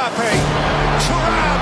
Mbappe, Thuram,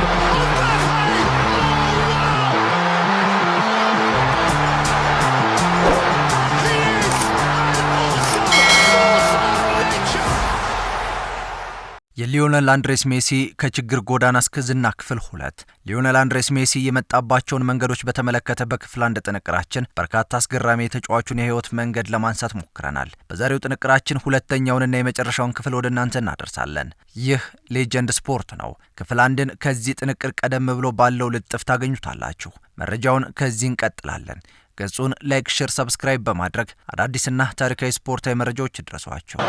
የሊዮኔል አንድሬስ ሜሲ ከችግር ጎዳና እስከ ዝና ክፍል 2 ሊዮኔል አንድሬስ ሜሲ የመጣባቸውን መንገዶች በተመለከተ በክፍል 1 ጥንቅራችን በርካታ አስገራሚ የተጫዋቹን የህይወት መንገድ ለማንሳት ሞክረናል። በዛሬው ጥንቅራችን ሁለተኛውንና የመጨረሻውን ክፍል ወደ እናንተ እናደርሳለን። ይህ ሌጀንድ ስፖርት ነው። ክፍል 1ን ከዚህ ጥንቅር ቀደም ብሎ ባለው ልጥፍ ታገኙታላችሁ። መረጃውን ከዚህ እንቀጥላለን። ገጹን ላይክ፣ ሼር፣ ሰብስክራይብ በማድረግ አዳዲስና ታሪካዊ ስፖርታዊ መረጃዎች ይድረሷቸው።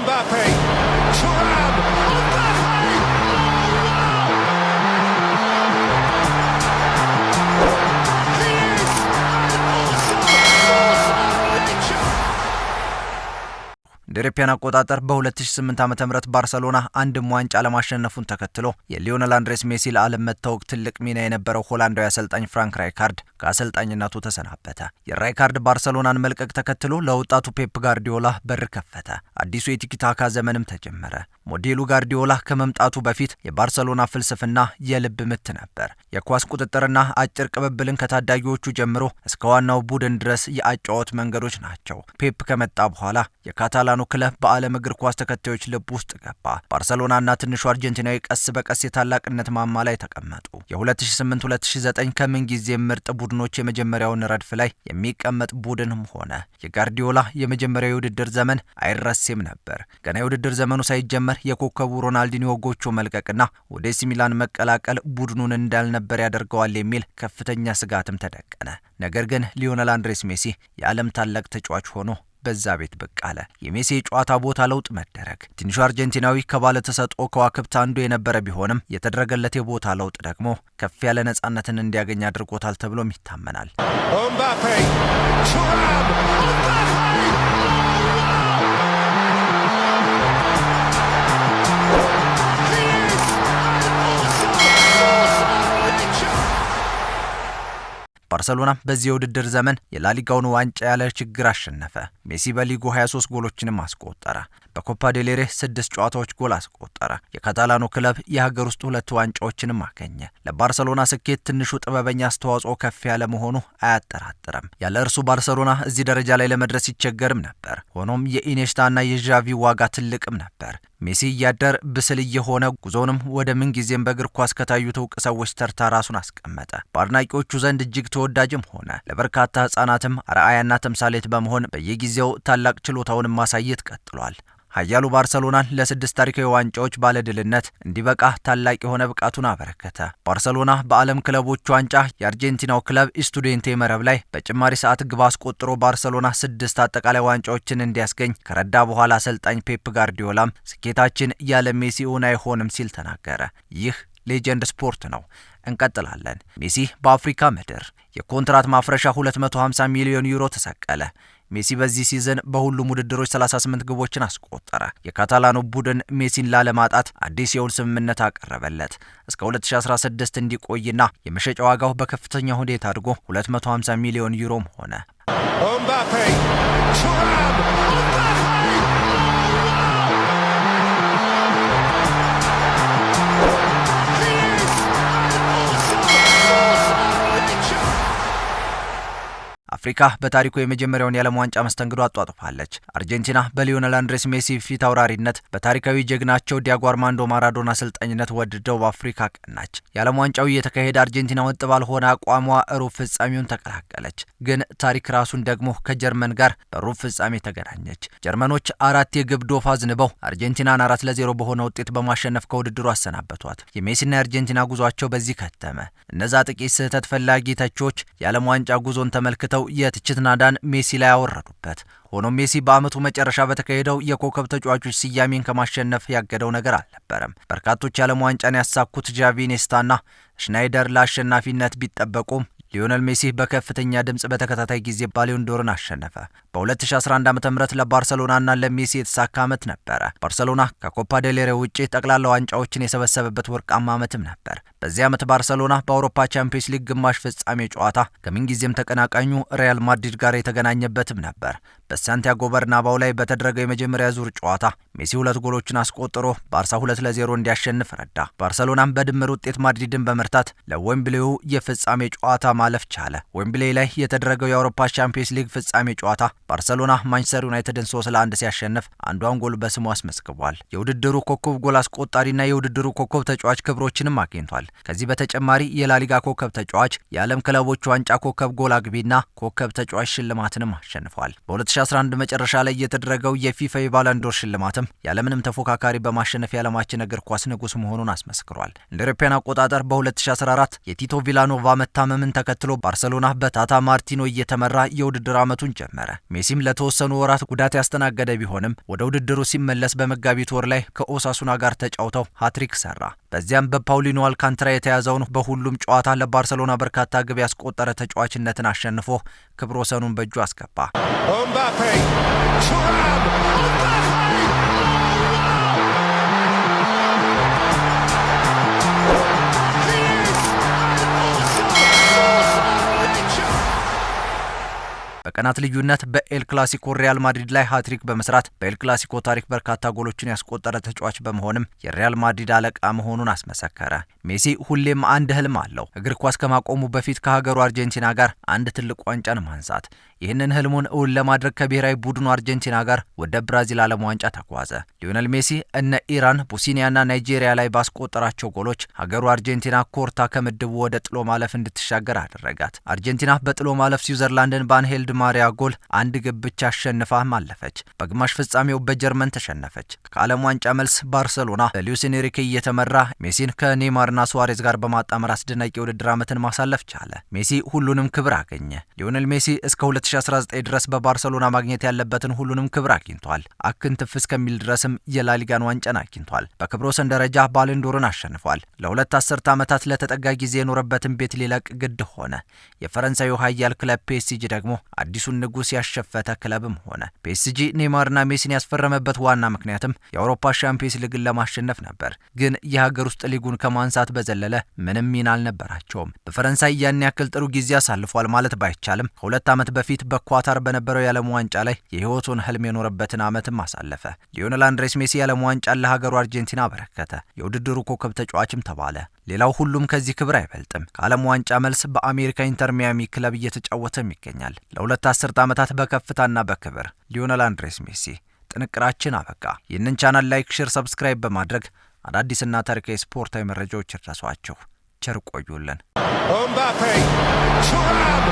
Mbappe, Thuram, እንደ አውሮፓውያን አቆጣጠር በ2008 ዓ.ም ባርሰሎና አንድም ዋንጫ ለማሸነፉን ተከትሎ የሊዮኔል አንድሬስ ሜሲ ለዓለም መታወቅ ትልቅ ሚና የነበረው ሆላንዳዊ አሰልጣኝ ፍራንክ ራይካርድ ከአሰልጣኝነቱ ተሰናበተ። የራይካርድ ባርሰሎናን መልቀቅ ተከትሎ ለወጣቱ ፔፕ ጋርዲዮላ በር ከፈተ። አዲሱ የቲኪታካ ዘመንም ተጀመረ። ሞዴሉ ጋርዲዮላ ከመምጣቱ በፊት የባርሰሎና ፍልስፍና የልብ ምት ነበር። የኳስ ቁጥጥርና አጭር ቅብብልን ከታዳጊዎቹ ጀምሮ እስከ ዋናው ቡድን ድረስ የአጫወት መንገዶች ናቸው። ፔፕ ከመጣ በኋላ የካታላኑ ክለብ በዓለም እግር ኳስ ተከታዮች ልብ ውስጥ ገባ። ባርሰሎናና ትንሹ አርጀንቲናዊ ቀስ በቀስ የታላቅነት ማማ ላይ ተቀመጡ። የ2008-2009 ከምን ጊዜ ምርጥ ቡድኖች የመጀመሪያውን ረድፍ ላይ የሚቀመጥ ቡድንም ሆነ። የጋርዲዮላ የመጀመሪያው የውድድር ዘመን አይረሴም ነበር። ገና የውድድር ዘመኑ ሳይጀመር የኮከቡ ሮናልዲኒዮ ጎቾ መልቀቅና ወደ ኤሲ ሚላን መቀላቀል ቡድኑን እንዳልነበር ያደርገዋል የሚል ከፍተኛ ስጋትም ተደቀነ። ነገር ግን ሊዮኔል አንድሬስ ሜሲ የዓለም ታላቅ ተጫዋች ሆኖ በዛ ቤት ብቅ አለ። የሜሲ የጨዋታ ቦታ ለውጥ መደረግ ትንሹ አርጀንቲናዊ ከባለ ተሰጥኦ ከዋክብት አንዱ የነበረ ቢሆንም የተደረገለት የቦታ ለውጥ ደግሞ ከፍ ያለ ነጻነትን እንዲያገኝ አድርጎታል ተብሎም ይታመናል። Mbappe, Thuram, ባርሰሎና በዚህ የውድድር ዘመን የላሊጋውን ዋንጫ ያለ ችግር አሸነፈ። ሜሲ በሊጉ 23 ጎሎችንም አስቆጠረ። በኮፓ ዴሌሬ 6 ጨዋታዎች ጎል አስቆጠረ። የካታላኑ ክለብ የሀገር ውስጥ 2 ዋንጫዎችንም አገኘ። ለባርሰሎና ስኬት ትንሹ ጥበበኛ አስተዋጽኦ ከፍ ያለ መሆኑ አያጠራጥርም። ያለ እርሱ ባርሰሎና እዚህ ደረጃ ላይ ለመድረስ ይቸገርም ነበር። ሆኖም የኢኔስታና የዣቪ ዋጋ ትልቅም ነበር። ሜሲ እያደር ብስል እየሆነ ጉዞንም ወደ ምንጊዜም በእግር ኳስ ከታዩት እውቅ ሰዎች ተርታ ራሱን አስቀመጠ። በአድናቂዎቹ ዘንድ እጅግ ተወዳጅም ሆነ። ለበርካታ ሕፃናትም አርአያና ተምሳሌት በመሆን በየጊዜው ታላቅ ችሎታውን ማሳየት ቀጥሏል። ኃያሉ ባርሰሎናን ለ6 ታሪካዊ ዋንጫዎች ባለድልነት እንዲበቃ ታላቅ የሆነ ብቃቱን አበረከተ። ባርሰሎና በዓለም ክለቦች ዋንጫ የአርጀንቲናው ክለብ ኢስቱዲየንቴ መረብ ላይ በጭማሪ ሰዓት ግብ አስቆጥሮ ባርሰሎና 6 አጠቃላይ ዋንጫዎችን እንዲያስገኝ ከረዳ በኋላ አሰልጣኝ ፔፕ ጋርዲዮላም ስኬታችን ያለ ሜሲ እውን አይሆንም ሲል ተናገረ። ይህ ሌጀንድ ስፖርት ነው። እንቀጥላለን። ሜሲ በአፍሪካ ምድር የኮንትራት ማፍረሻ 250 ሚሊዮን ዩሮ ተሰቀለ። ሜሲ በዚህ ሲዝን በሁሉም ውድድሮች 38 ግቦችን አስቆጠረ። የካታላኑ ቡድን ሜሲን ላለማጣት አዲስ የውል ስምምነት አቀረበለት። እስከ 2016 እንዲቆይና የመሸጫ ዋጋው በከፍተኛ ሁኔታ አድጎ 250 ሚሊዮን ዩሮም ሆነ። Mbappe, Thuram, አፍሪካ በታሪኩ የመጀመሪያውን የዓለም ዋንጫ መስተንግዶ አጧጥፋለች። አርጀንቲና በሊዮኔል አንድሬስ ሜሲ ፊት አውራሪነት በታሪካዊ ጀግናቸው ዲያጎ አርማንዶ ማራዶና አሰልጣኝነት ወደ ደቡብ አፍሪካ ቀናች። የዓለም ዋንጫው እየተካሄደ አርጀንቲና ወጥ ባልሆነ አቋሟ ሩብ ፍጻሜውን ተቀላቀለች። ግን ታሪክ ራሱን ደግሞ ከጀርመን ጋር በሩብ ፍጻሜ ተገናኘች። ጀርመኖች 4 የግብ ዶፍ አዝንበው አርጀንቲናን 4-0 በሆነ ውጤት በማሸነፍ ከውድድሩ አሰናበቷት። የሜሲና የአርጀንቲና ጉዟቸው በዚህ ከተመ። እነዛ ጥቂት ስህተት ፈላጊ ተቾች የዓለም ዋንጫ ጉዞን ተመልክተው የትችት ናዳን ሜሲ ላይ አወረዱበት። ሆኖም ሜሲ በአመቱ መጨረሻ በተካሄደው የኮከብ ተጫዋቾች ስያሜን ከማሸነፍ ያገደው ነገር አልነበረም። በርካቶች የዓለም ዋንጫን ያሳኩት ዣቪ፣ ኢኔስታና ሽናይደር ለአሸናፊነት ቢጠበቁም ሊዮኔል ሜሲ በከፍተኛ ድምጽ በተከታታይ ጊዜ ባሎን ዶርን አሸነፈ። በ2011 ዓ.ም ለባርሰሎናና ለሜሲ የተሳካ ዓመት ነበረ። ባርሰሎና ከኮፓ ዴል ሬ ውጪ ጠቅላላ ዋንጫዎችን የሰበሰበበት ወርቃማ ዓመትም ነበር። በዚህ ዓመት ባርሰሎና በአውሮፓ ቻምፒየንስ ሊግ ግማሽ ፍጻሜ ጨዋታ ከምንጊዜም ተቀናቃኙ ሪያል ማድሪድ ጋር የተገናኘበትም ነበር። በሳንቲያጎ በርናባው ላይ በተደረገው የመጀመሪያ ዙር ጨዋታ ሜሲ 2 ጎሎችን አስቆጥሮ ባርሳ 2-0 እንዲያሸንፍ ረዳ። ባርሰሎናም በድምር ውጤት ማድሪድን በመርታት ለዌምብሌው የፍጻሜ ጨዋታ ማለፍ ቻለ። ዌምብሌ ላይ የተደረገው የአውሮፓ ቻምፒየንስ ሊግ ፍጻሜ ጨዋታ ባርሰሎና ማንቸስተር ዩናይትድን 3-1 ሲያሸንፍ አንዷን ጎል በስሙ አስመዝግቧል። የውድድሩ ኮከብ ጎል አስቆጣሪና የውድድሩ ኮከብ ተጫዋች ክብሮችንም አግኝቷል። ከዚህ በተጨማሪ የላሊጋ ኮከብ ተጫዋች፣ የዓለም ክለቦች ዋንጫ ኮከብ ጎል አግቢና ኮከብ ተጫዋች ሽልማትንም አሸንፏል። በ2011 መጨረሻ ላይ የተደረገው የፊፋ የባለንዶር ሽልማትም ያለምንም ተፎካካሪ በማሸነፍ የዓለማችን እግር ኳስ ንጉስ መሆኑን አስመስክሯል። እንደ አውሮፓውያን አቆጣጠር በ2014 የቲቶ ቪላኖቫ መታመምን ተከትሎ ባርሰሎና በታታ ማርቲኖ እየተመራ የውድድር ዓመቱን ጀመረ። ሜሲም ለተወሰኑ ወራት ጉዳት ያስተናገደ ቢሆንም ወደ ውድድሩ ሲመለስ በመጋቢት ወር ላይ ከኦሳሱና ጋር ተጫውተው ሃትሪክ ሰራ። በዚያም በፓውሊኖ አልካንትራ የተያዘውን በሁሉም ጨዋታ ለባርሰሎና በርካታ ግብ ያስቆጠረ ተጫዋችነትን አሸንፎ ክብረ ወሰኑን በእጁ አስገባ። Mbappe, Thuram, በቀናት ልዩነት በኤል ክላሲኮ ሪያል ማድሪድ ላይ ሃትሪክ በመስራት በኤል ክላሲኮ ታሪክ በርካታ ጎሎችን ያስቆጠረ ተጫዋች በመሆንም የሪያል ማድሪድ አለቃ መሆኑን አስመሰከረ። ሜሲ ሁሌም አንድ ህልም አለው። እግር ኳስ ከማቆሙ በፊት ከሀገሩ አርጀንቲና ጋር አንድ ትልቅ ዋንጫን ማንሳት። ይህንን ህልሙን እውን ለማድረግ ከብሔራዊ ቡድኑ አርጀንቲና ጋር ወደ ብራዚል ዓለም ዋንጫ ተጓዘ። ሊዮኔል ሜሲ እነ ኢራን፣ ቦስኒያና ናይጄሪያ ላይ ባስቆጠራቸው ጎሎች ሀገሩ አርጀንቲና ኮርታ ከምድቡ ወደ ጥሎ ማለፍ እንድትሻገር አደረጋት። አርጀንቲና በጥሎ ማለፍ ስዊዘርላንድን በአንሄል ዲ ማሪያ ጎል 1 ግብ ብቻ አሸንፋ ማለፈች። በግማሽ ፍጻሜው በጀርመን ተሸነፈች። ከዓለም ዋንጫ መልስ ባርሰሎና በሉዊስ ኤንሪኬ እየተመራ ሜሲን ከኔይማርና ሱዋሬዝ ጋር በማጣመር አስደናቂ የውድድር ዓመትን ማሳለፍ ቻለ። ሜሲ ሁሉንም ክብር አገኘ። ሊዮኔል ሜሲ እስከ 2019 ድረስ በባርሰሎና ማግኘት ያለበትን ሁሉንም ክብር አግኝቷል። አክንትፍ እስከሚል ድረስም የላሊጋን ዋንጫን አግኝቷል። በክብረ ወሰን ደረጃ ባለንዶርን አሸንፏል። ለ2 አስርተ ዓመታት ለተጠጋ ጊዜ የኖረበትን ቤት ሊለቅ ግድ ሆነ። የፈረንሳዩ ኃያል ክለብ ፒኤስጂ ደግሞ አዲሱን ንጉስ ያሸፈተ ክለብም ሆነ። ፒኤስጂ ኔይማርና ሜሲን ያስፈረመበት ዋና ምክንያትም የአውሮፓ ሻምፒየንስ ሊግን ለማሸነፍ ነበር። ግን የሀገር ውስጥ ሊጉን ከማንሳት በዘለለ ምንም ሚና አልነበራቸውም። በፈረንሳይ ያን ያክል ጥሩ ጊዜ አሳልፏል ማለት ባይቻልም ከ2 ዓመት በፊት በኳታር በነበረው የዓለም ዋንጫ ላይ የህይወቱን ህልም የኖረበትን ዓመትም አሳለፈ። ሊዮኔል አንድሬስ ሜሲ የዓለም ዋንጫን ለሀገሩ አርጀንቲና አበረከተ። የውድድሩ ኮከብ ተጫዋችም ተባለ። ሌላው ሁሉም ከዚህ ክብር አይበልጥም። ከዓለም ዋንጫ መልስ በአሜሪካ ኢንተር ሚያሚ ክለብ እየተጫወተም ይገኛል። ለ2 አስርተ ዓመታት በከፍታና በክብር ሊዮኔል አንድሬስ ሜሲ። ጥንቅራችን አበቃ። ይህንን ቻናል ላይክ፣ ሼር፣ ሰብስክራይብ በማድረግ አዳዲስና ታሪካዊ ስፖርታዊ መረጃዎች ይድረሷችሁ። ቸር ቆዩልን። Mbappe, Thuram,